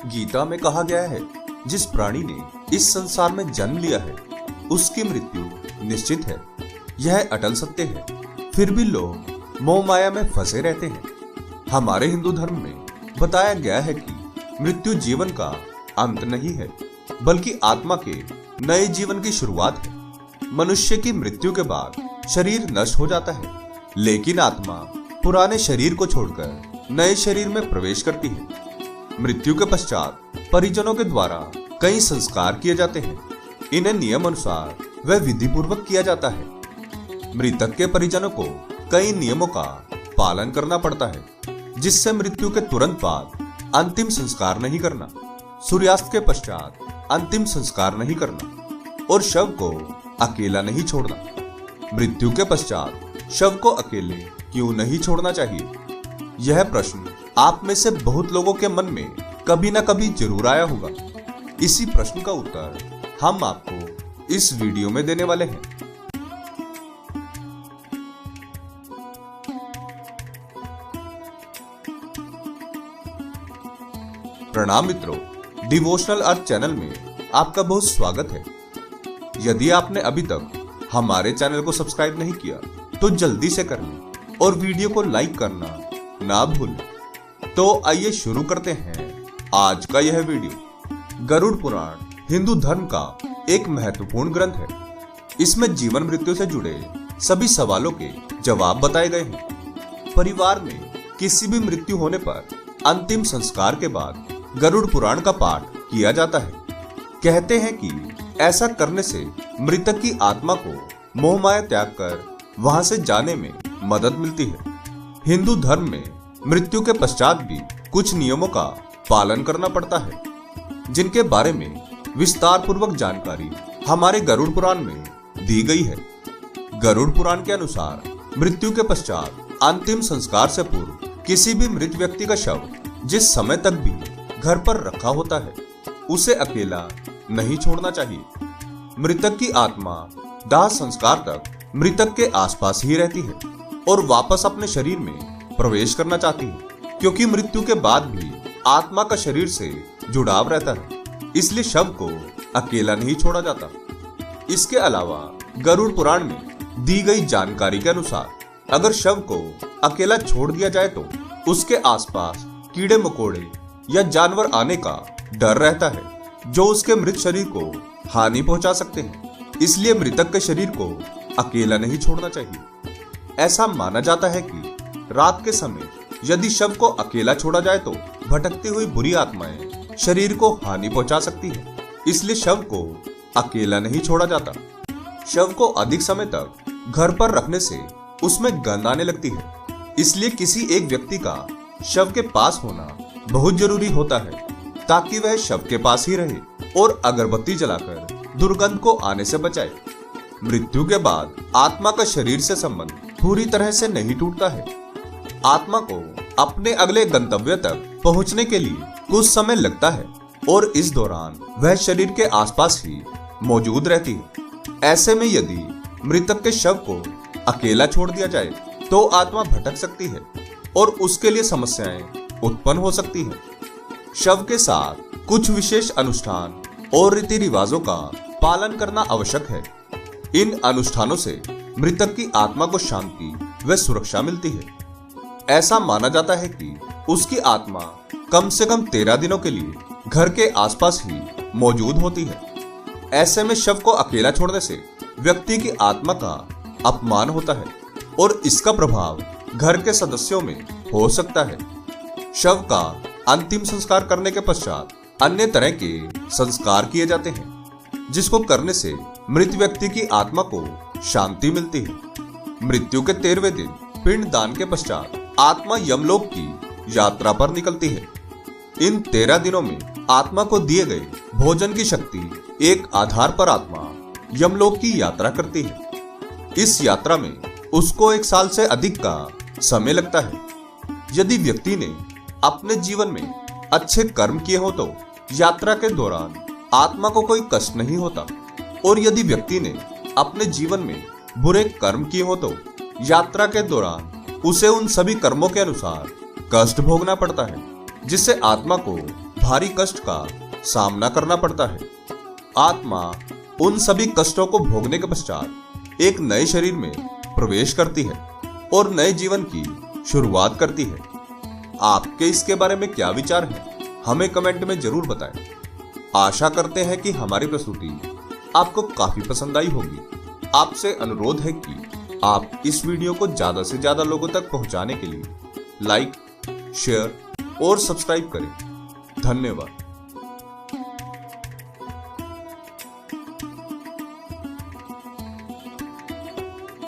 गीता में कहा गया है, जिस प्राणी ने इस संसार में जन्म लिया है उसकी मृत्यु निश्चित है। यह अटल सत्य है। फिर भी लोग मोह माया में फंसे रहते हैं। हमारे हिंदू धर्म में बताया गया है कि मृत्यु जीवन का अंत नहीं है, बल्कि आत्मा के नए जीवन की शुरुआत है। मनुष्य की मृत्यु के बाद शरीर नष्ट हो जाता है, लेकिन आत्मा पुराने शरीर को छोड़कर नए शरीर में प्रवेश करती है। मृत्यु के पश्चात परिजनों के द्वारा कई संस्कार किए जाते हैं। इन्हें नियम अनुसार व विधि पूर्वक किया जाता है। मृतक के परिजनों को कई नियमों का पालन करना पड़ता है, जिससे मृत्यु के तुरंत बाद अंतिम संस्कार नहीं करना, सूर्यास्त के पश्चात अंतिम संस्कार नहीं करना और शव को अकेला नहीं छोड़ना। मृत्यु के पश्चात शव को अकेले क्यों नहीं छोड़ना चाहिए? यह प्रश्न आप में से बहुत लोगों के मन में कभी ना कभी जरूर आया होगा। इसी प्रश्न का उत्तर हम आपको इस वीडियो में देने वाले हैं। प्रणाम मित्रों, डिवोशनल अर्थ चैनल में आपका बहुत स्वागत है। यदि आपने अभी तक हमारे चैनल को सब्सक्राइब नहीं किया तो जल्दी से कर लें और वीडियो को लाइक करना ना भूलें। तो आइए शुरू करते हैं आज का यह वीडियो। गरुड़ पुराण हिंदू धर्म का एक महत्वपूर्ण ग्रंथ है। इसमें जीवन मृत्यु से जुड़े सभी सवालों के जवाब बताए गए हैं। परिवार में किसी भी मृत्यु होने पर अंतिम संस्कार के बाद गरुड़ पुराण का पाठ किया जाता है। कहते हैं कि ऐसा करने से मृतक की आत्मा को मोह माया त्याग कर वहां से जाने में मदद मिलती है। हिंदू धर्म में मृत्यु के पश्चात भी कुछ नियमों का पालन करना पड़ता है, जिनके बारे में विस्तार पूर्वक जानकारी हमारे गरुड़ पुराण में दी गई है। गरुड़ पुराण के अनुसार मृत्यु के पश्चात अंतिम संस्कार से पूर्व किसी भी मृत व्यक्ति का शव जिस समय तक भी घर पर रखा होता है उसे अकेला नहीं छोड़ना चाहिए। मृतक की आत्मा दाह संस्कार तक मृतक के आसपास ही रहती है और वापस अपने शरीर में प्रवेश करना चाहती है, क्योंकि मृत्यु के बाद भी आत्मा का शरीर से जुड़ाव रहता है। इसलिए शव को अकेला नहीं छोड़ा जाता। इसके अलावा गरुड़ पुराण में दी गई जानकारी के अनुसार अगर शव को अकेला छोड़ दिया जाए तो उसके आसपास कीड़े मकोड़े या जानवर आने का डर रहता है, जो उसके मृत शरीर को हानि पहुंचा सकते हैं। इसलिए मृतक के शरीर को अकेला नहीं छोड़ना चाहिए। ऐसा माना जाता है कि रात के समय यदि शव को अकेला छोड़ा जाए तो भटकती हुई बुरी आत्माएं शरीर को हानि पहुंचा सकती है। इसलिए शव को अकेला नहीं छोड़ा जाता। शव को अधिक समय तक घर पर रखने से उसमें गंध आने लगती है। इसलिए किसी एक व्यक्ति का शव के पास होना बहुत जरूरी होता है, ताकि वह शव के पास ही रहे और अगरबत्ती जलाकर दुर्गंध को आने से बचाए। मृत्यु के बाद आत्मा का शरीर से संबंध पूरी तरह से नहीं टूटता है। आत्मा को अपने अगले गंतव्य तक पहुंचने के लिए कुछ समय लगता है और इस दौरान वह शरीर के आसपास ही मौजूद रहती है। ऐसे में यदि मृतक के शव को अकेला छोड़ दिया जाए तो आत्मा भटक सकती है और उसके लिए समस्याएं उत्पन्न हो सकती हैं। शव के साथ कुछ विशेष अनुष्ठान और रीति रिवाजों का पालन करना आवश्यक है। इन अनुष्ठानों से मृतक की आत्मा को शांति व सुरक्षा मिलती है। ऐसा माना जाता है कि उसकी आत्मा कम से कम 13 दिनों के लिए घर के आसपास ही मौजूद होती है। ऐसे में शव को अकेला छोड़ने से व्यक्ति की आत्मा का अपमान होता है और इसका प्रभाव घर के सदस्यों में हो सकता है। शव का अंतिम संस्कार करने के पश्चात अन्य तरह के संस्कार किए जाते हैं, जिसको करने से मृत व्यक्ति की आत्मा को शांति मिलती है। मृत्यु के 13वें दिन पिंड दान के पश्चात आत्मा यमलोक की यात्रा पर निकलती है। इन 13 दिनों में आत्मा को दिए गए भोजन की शक्ति एक आधार पर आत्मा यमलोक की यात्रा करती है। इस यात्रा में उसको 1 साल से अधिक का समय लगता है। यदि व्यक्ति ने अपने जीवन में अच्छे कर्म किए हो तो यात्रा के दौरान आत्मा को कोई कष्ट नहीं होता, और यदि व्यक्ति ने अपने जीवन में बुरे कर्म किए हो तो यात्रा के दौरान उसे उन सभी कर्मों के अनुसार कष्ट भोगना पड़ता है, जिससे आत्मा को भारी कष्ट का सामना करना पड़ता है। आत्मा उन सभी कष्टों को भोगने के पश्चात एक नए शरीर में प्रवेश करती है और नए जीवन की शुरुआत करती है। आपके इसके बारे में क्या विचार है, हमें कमेंट में जरूर बताएं। आशा करते हैं कि हमारी प्रस्तुति आपको काफी पसंद आई होगी। आपसे अनुरोध है कि आप इस वीडियो को ज्यादा से ज्यादा लोगों तक पहुंचाने के लिए लाइक, शेयर और सब्सक्राइब करें। धन्यवाद।